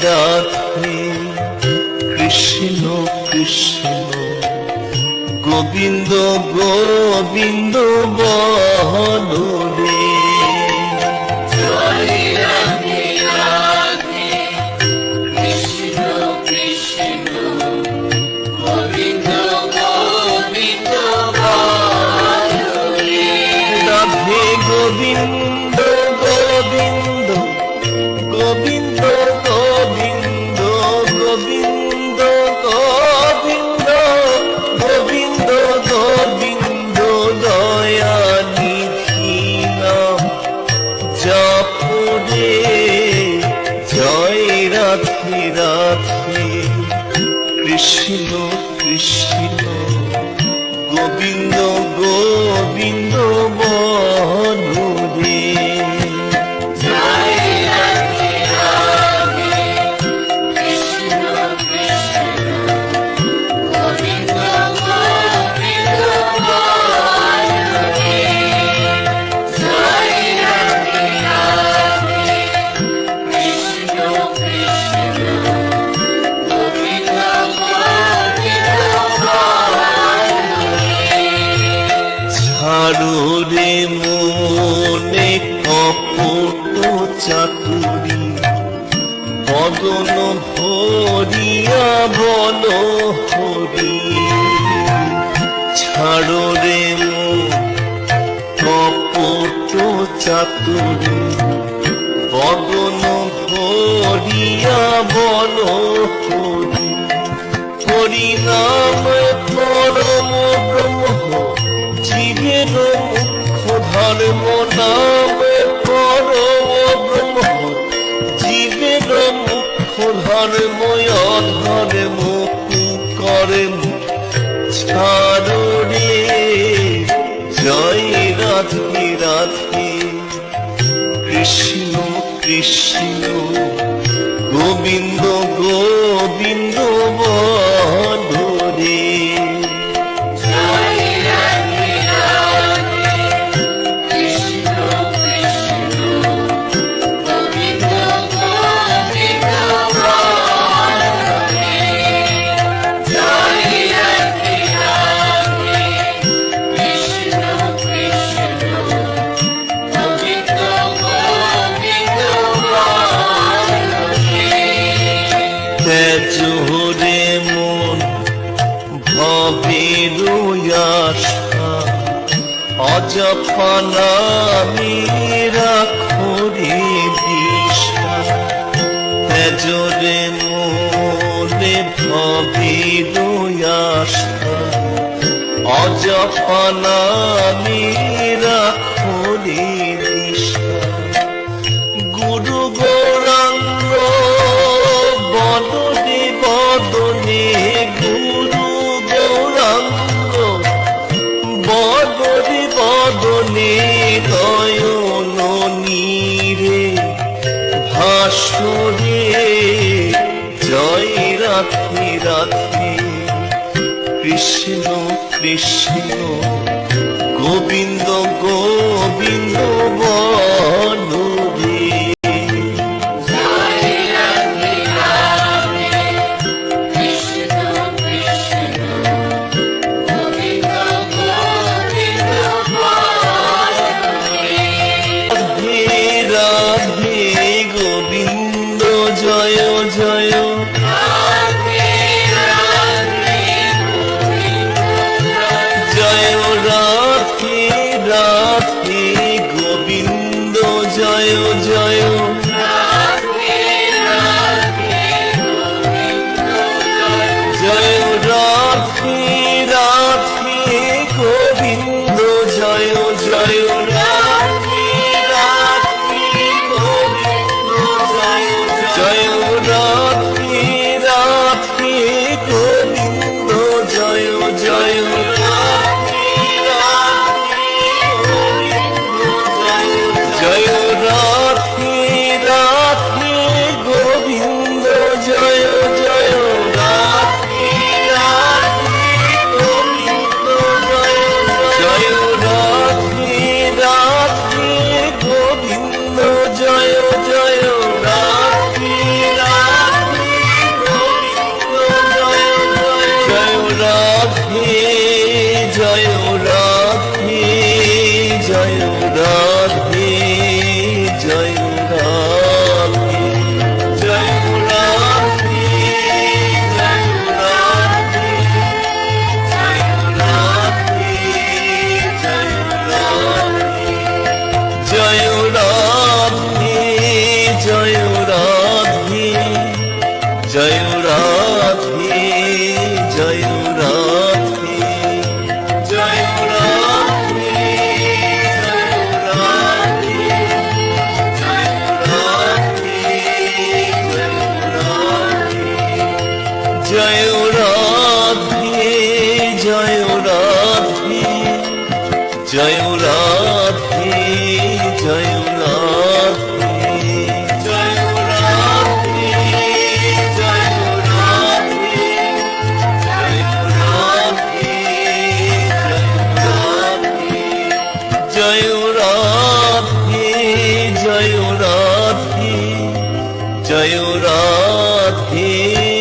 রাধে কৃষ্ণ কৃষ্ণ গোবিন্দ গোবিন্দ বলো রে। জয় রাধে রাধে কৃষ্ণ কৃষ্ণ গোবিন্দ গোবিন্দ বলো রে। রাধে গোবিন্দ গোবিন্দ গোবিন্দ গোবিন্দ গোবিন্দ গোবিন্দ গোবিন্দ গোবিন্দ দয়ানিধি নাম জপরে। জয় রাধে রাধে কৃষ্ণ কৃষ্ণ গোবিন্দ গোবিন্দ বলো রে। জয় রাধে রাধে কৃষ্ণ কৃষ্ণ গোবিন্দ গোবিন্দ বলো রে। জয় রাধে রাধে কৃষ্ণ কৃষ্ণ গোবিন্দ গোবিন্দ বলো রে। ছাড়ো রে মনে কপট চাতুরি বদন ভরিয়া বল হরি। ছাড়ো রে কপট চাতুরি বদন ভরিয়া বল হরি। হরি নাম পরম ব্রহ্ম জীবের মুখ্য ধর্ম। নাম পরম ব্রহ্ম জীবের মুখ্য ধর্ম। অধর্ম কুকর্ম ছাড়ো রে। জয় রাধে রাধে কৃষ্ণ কৃষ্ণ গোবিন্দ গোবিন্দ বলো রে। জয় রাধে রাধে কৃষ্ণ কৃষ্ণ গোবিন্দ গোবিন্দ বলো রে। জয় রাধে রাধে কৃষ্ণ কৃষ্ণ গোবিন্দ গোবিন্দ বলো রে। তেজরে মন ভবের আশা অযপা নামে রাখো রে দিশা। তেজরে মনে ভবের আশা অযপা নামে রাখো রে দিশা। গুরু গৌরাঙ্গ বদনে বদনে গুরু গৌরাঙ্গ বদনে বদনে নয়ন নীরে ভাসরে। জয় রাধে রাধে কৃষ্ণ কৃষ্ণ গোবিন্দ গোবিন্দ বলো রে। জয় রাধে রাধে কৃষ্ণ কৃষ্ণ গোবিন্দ গোবিন্দ বলো রে। রাধে রাধে গোবিন্দ জয় জয়। রাধে রাধে গোবিন্দ জয় রাধে রাধে গোবিন্দ জয় রাধে জয় রাধে জয় রাধে জয় রাধে জয় রাধে জয় রাধে জয় রাধে জয় রাধে জয় রাধে জয় রাধে জয় রাধে জয় রাধে জয় রাধে জয় রাধে